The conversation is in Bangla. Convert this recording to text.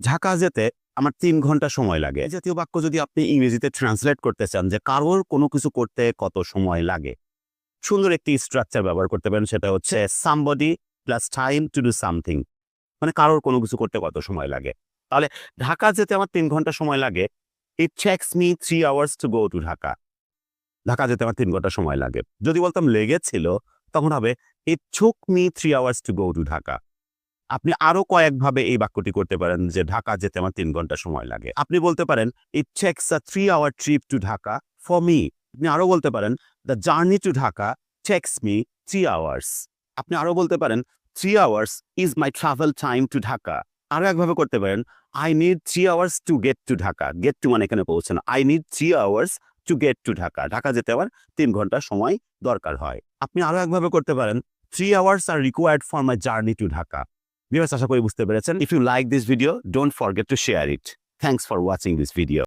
ঢাকা যেতে আমার ৩ ঘন্টা সময় লাগে। এই জাতীয় বাক্য যদি আপনি ইংরেজিতে ট্রান্সলেট করতে চান যে কারোর কোনো কিছু করতে কত সময় লাগে, সুন্দর একটি স্ট্রাকচার ব্যবহার করতে পারেন। সেটা হচ্ছে somebody plus time to do something. মানে কারোর কোনো কিছু করতে কত সময় লাগে। তাহলে ঢাকা যেতে আমার ৩ ঘন্টা সময় লাগে। It takes me 3 hours to go to Dhaka. Dhaka যেতে আমার ৩ ঘন্টা সময় লাগে। যদি বলতাম লেগেছিল, তখন হবে It took me 3 hours to go to Dhaka. আপনি আরো কয়েকভাবে এই বাক্যটি করতে পারেন যে ঢাকা যেতে আমার ৩ ঘন্টা সময় লাগে। আপনি বলতে পারেন It takes a 3-hour trip to Dhaka for me। আপনি আরো বলতে পারেন The journey to Dhaka takes me 3 hours। আপনি আরো বলতে পারেন 3 hours is my travel time to Dhaka. আরো একভাবে করতে পারেন I need 3 hours to get to Dhaka. Get to মানে এখানে পৌঁছানো। I need 3 hours to get to Dhaka. Dhaka যেতে আমার ৩ ঘন্টা সময় দরকার হয়। আপনি আরো একভাবে করতে পারেন 3 hours are required for my journey to Dhaka. Viewers, আশা করি বুঝতে পেরেছেন। If you like this video, don't forget to share it. Thanks for watching this video.